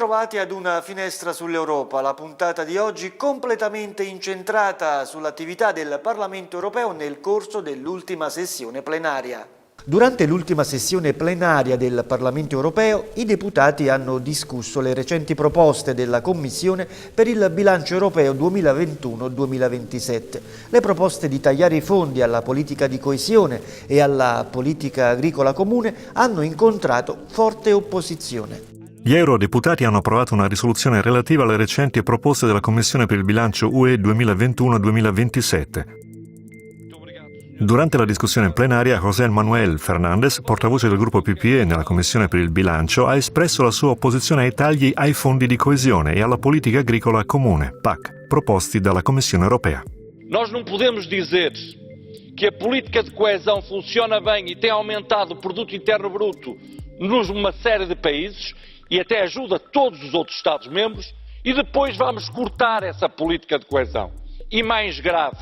Bentrovati ad una finestra sull'Europa, la puntata di oggi completamente incentrata sull'attività del Parlamento europeo nel corso dell'ultima sessione plenaria. Durante l'ultima sessione plenaria del Parlamento europeo, i deputati hanno discusso le recenti proposte della Commissione per il bilancio europeo 2021-2027. Le proposte di tagliare i fondi alla politica di coesione e alla politica agricola comune hanno incontrato forte opposizione. Gli eurodeputati hanno approvato una risoluzione relativa alle recenti proposte della Commissione per il bilancio UE 2021-2027. Durante la discussione plenaria, José Manuel Fernández, portavoce del gruppo PPE nella Commissione per il bilancio, ha espresso la sua opposizione ai tagli ai fondi di coesione e alla politica agricola comune, PAC, proposti dalla Commissione europea. Nós não podemos dizer que a política de coesão funciona bem e tem aumentado o produto interno bruto numa série de países e até ajuda todos os outros Estados-membros e depois vamos cortar essa política de coesão. E mais grave,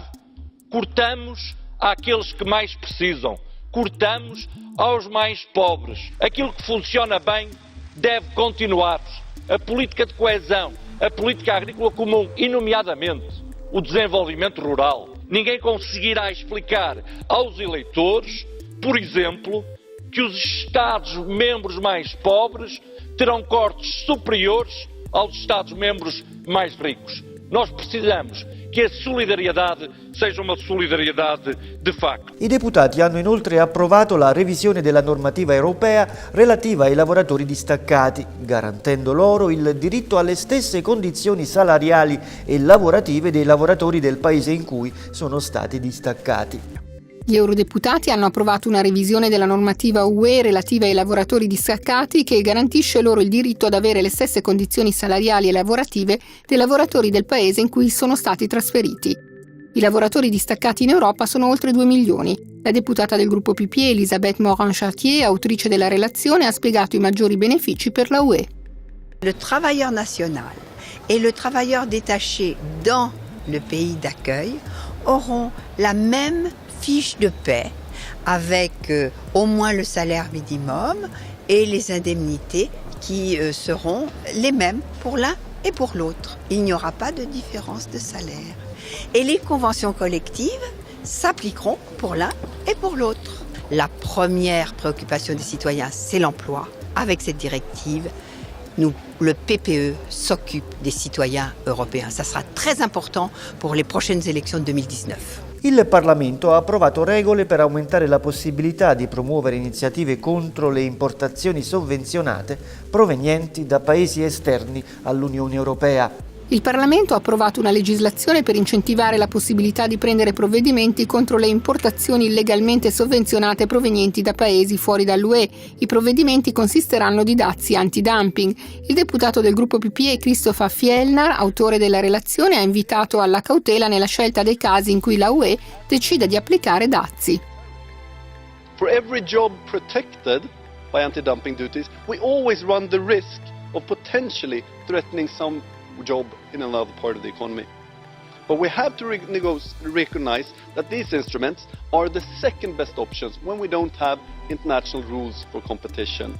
cortamos àqueles que mais precisam, cortamos aos mais pobres. Aquilo que funciona bem deve continuar. A política de coesão, a política agrícola comum e, nomeadamente, o desenvolvimento rural. Ninguém conseguirá explicar aos eleitores, por exemplo, que os Estados-membros mais pobres terão cortes superiores aos Estados-membros mais ricos. Nós precisamos che la solidarietà sia una solidarietà di fatto. I deputati hanno inoltre approvato la revisione della normativa europea relativa ai lavoratori distaccati, garantendo loro il diritto alle stesse condizioni salariali e lavorative dei lavoratori del paese in cui sono stati distaccati. Gli eurodeputati hanno approvato una revisione della normativa UE relativa ai lavoratori distaccati che garantisce loro il diritto ad avere le stesse condizioni salariali e lavorative dei lavoratori del paese in cui sono stati trasferiti. I lavoratori distaccati in Europa sono oltre 2 milioni. La deputata del gruppo PPE, Elisabeth Morin-Chartier, autrice della relazione, ha spiegato i maggiori benefici per la UE. Le travailleur national et le travailleur détaché dans le pays d'accueil auront la même fiche de paie avec au moins le salaire minimum et les indemnités qui seront les mêmes pour l'un et pour l'autre. Il n'y aura pas de différence de salaire. Et les conventions collectives s'appliqueront pour l'un et pour l'autre. La première préoccupation des citoyens, c'est l'emploi. Avec cette directive, nous, le PPE s'occupe des citoyens européens. Ça sera très important pour les prochaines élections de 2019. Il Parlamento ha approvato regole per aumentare la possibilità di promuovere iniziative contro le importazioni sovvenzionate provenienti da paesi esterni all'Unione Europea. Il Parlamento ha approvato una legislazione per incentivare la possibilità di prendere provvedimenti contro le importazioni illegalmente sovvenzionate provenienti da paesi fuori dall'UE. I provvedimenti consisteranno di dazi anti-dumping. Il deputato del gruppo PPE, Christopher Fjellner, autore della relazione, ha invitato alla cautela nella scelta dei casi in cui la UE decida di applicare dazi. For every job protected by anti-dumping duties, we always run the risk of potentially threatening some job in another part of the economy. But we have to recognize that these instruments are the second best options when we don't have international rules for competition.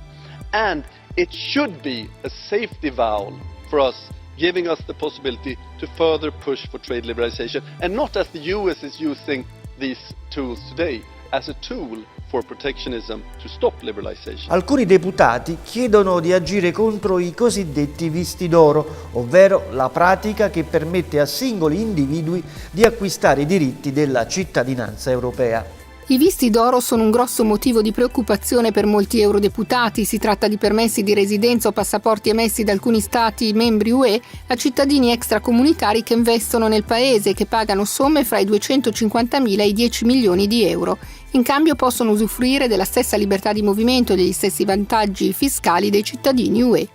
And it should be a safety valve for us, giving us the possibility to further push for trade liberalization, and not as the US is using these tools today, as a tool for protectionism to stop liberalization. Alcuni deputati chiedono di agire contro i cosiddetti visti d'oro, ovvero la pratica che permette a singoli individui di acquistare i diritti della cittadinanza europea. I visti d'oro sono un grosso motivo di preoccupazione per molti eurodeputati. Si tratta di permessi di residenza o passaporti emessi da alcuni stati membri UE a cittadini extracomunitari che investono nel paese e che pagano somme fra i 250.000 e i 10 milioni di euro. In cambio possono usufruire della stessa libertà di movimento e degli stessi vantaggi fiscali dei cittadini UE.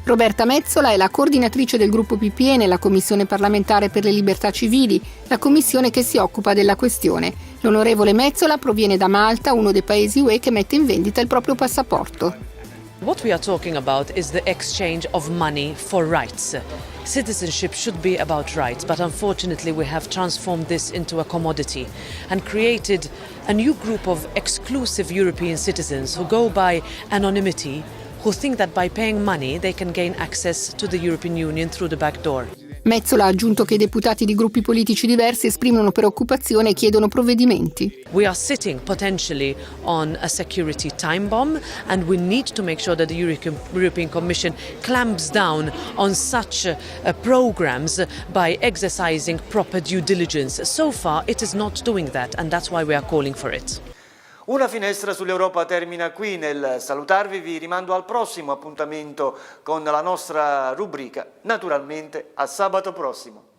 Roberta Metsola è la coordinatrice del gruppo PPE nella Commissione parlamentare per le libertà civili, la commissione che si occupa della questione. L'onorevole Metsola proviene da Malta, uno dei paesi UE che mette in vendita il proprio passaporto. What we are talking about is the exchange of money for rights. Citizenship should be about rights, but unfortunately we have transformed this into a commodity and created a new group of exclusive European citizens who go by anonymity, who think that by paying money they can gain access to the European Union through the back door. Metsola ha aggiunto che i deputati di gruppi politici diversi esprimono preoccupazione e chiedono provvedimenti. We are sitting potentially on a security time bomb, and we need to make sure that the European Commission clamps down on such programs by exercising proper due diligence. So far it is not doing that, and that's why we are calling for it. Una finestra sull'Europa termina qui. Nel salutarvi vi rimando al prossimo appuntamento con la nostra rubrica, naturalmente a sabato prossimo.